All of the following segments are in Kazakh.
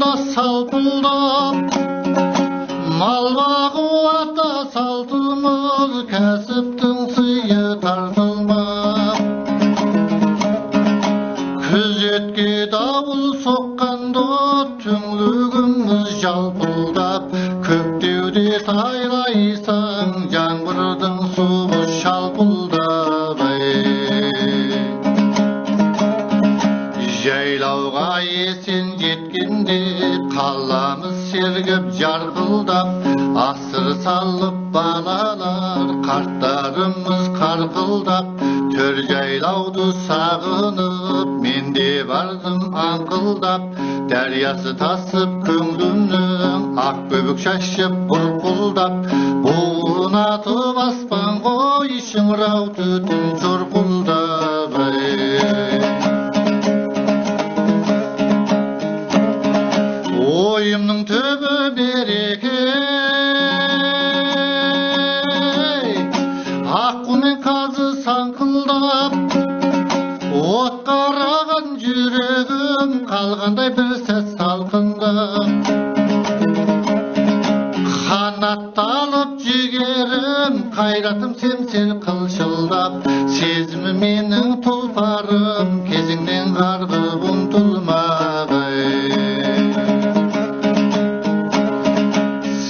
артында салпылдап, мал бағу ата салтымыз, кәсіптің сыйы тартылмақ. Күзетке дауыл соққанда түңлігіміз жалпылдап, көктеуде тайлайсаң жаңбырдың суы шалпылдап. Жайлауға есен жеткенде қаламыз сергіп жарқылдап, асыр салып балалар қарттарымыз қарқылдап, төр жайлауды сағынып мен де бардым аңқылдап, дариясы тасып көңлімнің ақ көбік шашып бұрқылдап, буын атып аспан ғой шыңырау түтін жорқылдап. Ойымның түбі береке, аққу мен қазы саңқылдап, от қараған жүрегім қалғандай бір сәт салқындап. Қанатталып жігерім, қайратым сен қылшылдап, сезімі менің тұлпарым кезіңнен қарғып ұмтылмақ.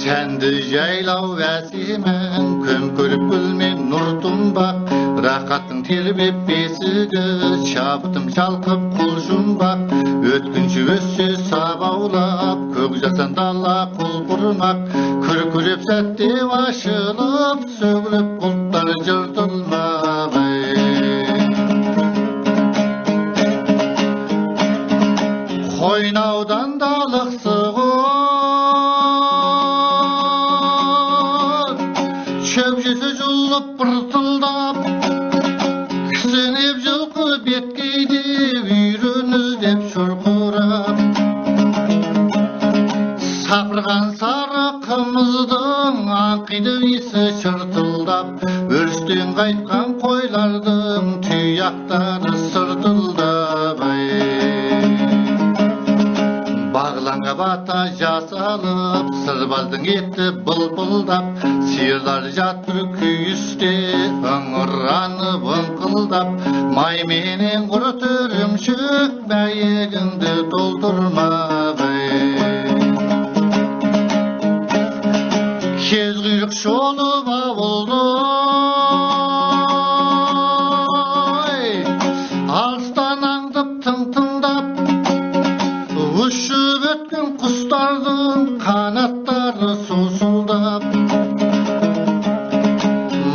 Сәнді жайлау әсемен көмкөріп гүлмен нұр тұнбақ, рақаттың тербеп бесігі шабытым шалқып құл жұмбақ. Өткінші өссе сабаулап көк жасан дала құлпырмақ, күркіреп сәтте ашылып сөгіліп бұлттар жыртылмақ. Қойнаудан далықсы шөп жесі жұлып бұртылдап, кісінеп жылқы беткейде үйрен іздеп шұрқырап. Сапырған сары қымыздың аңқиды иісі шыртылдап, өрістен қайтқан қойлардың тұяқтары сыртылдап. Бағланға бата жасалып, сырбаздың еті бұлпылдап, сиырлар жатыр күйісте ыңыранып ыңқылдап, майменен құрт өрімшік бәйегіңді толтырмақ. Кез құйрық шолып ауылды, алыстан аңдып тың-тыңдап, ұшып өткен құстардың қанаттары сусылдап.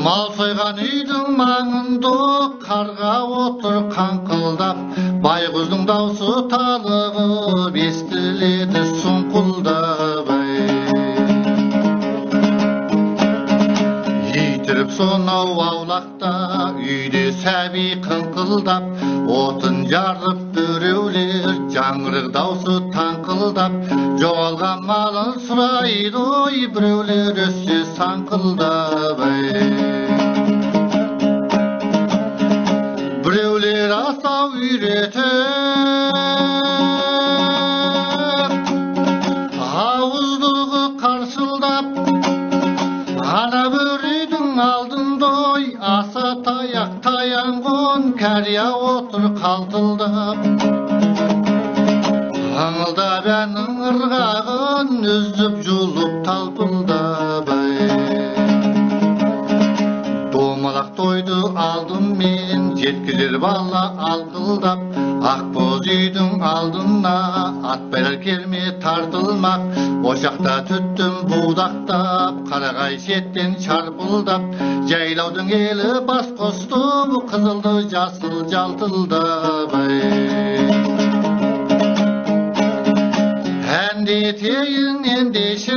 Мал сойған үйдің маңында қарға отыр қаңқылдап, байғұздың даусы талығып естіледі сұңқылдап. Yitirip сонау аулақта үйде сәби қыңқылдап, отын жарып біреулер жаңғырық даусы таңқылдап, жоғалған малын сұрайды ой біреулер өссе саңқылдап. Біреулер асау үйретіп, ауыздығы қаршылдап, ана бір үйдің алдында аса таяқ таянған кәрия отыр қалтылдап. Аңылдап әнің ырғағын үзіп жұлып талпылдап. Домалақ тойды алдым мен, жеткізер бала алқылдап, ақбоз үйдің алдына атбайлар келме тартылмақ. Ошақта түттім будақтап, қарағай шеттен шарпылдап, жайлаудың елі бас қосты, қызылды жасыл жалтылдап. Әндетейін ендеше,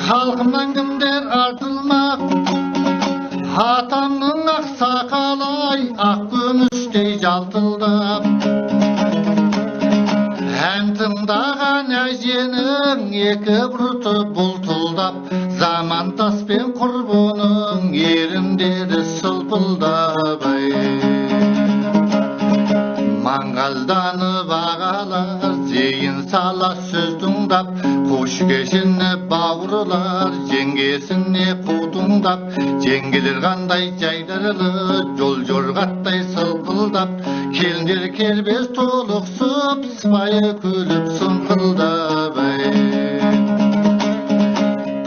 халқымнан кімдер артылмақ, атамның ақ сақалай ақ күмістей жалтылдап. Ән тыңдаған әженің екі бұрты бұлтылдап, заман таспен құрбының еріндері сылпылдап. Aldanıp ağalar, zeyin sala söz tыңдап, Kuş keşini bağırlar, jengesini kudungdap, Jengeler kanday jaylarlı, jol jorgatday sılkıldap, Kelinler kelbez toluqsup, sıpayı külüp sınkıldap.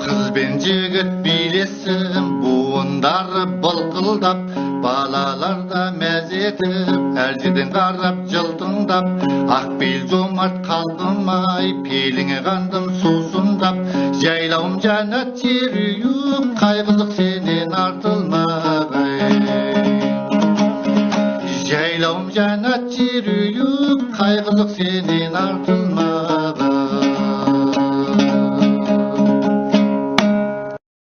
Kız ben jigit bilesin, buundары былқылдап, Balalar da mez etip, erciden qarab жылтыңдап, Ақбел жомарт қалдымай, пеліңе қандым сусындап, Жайлауым жанат жер үйіп, қайғылық сенен артылмағай. Жайлауым жанат жер үйіп, қайғылық сенен артылмағай.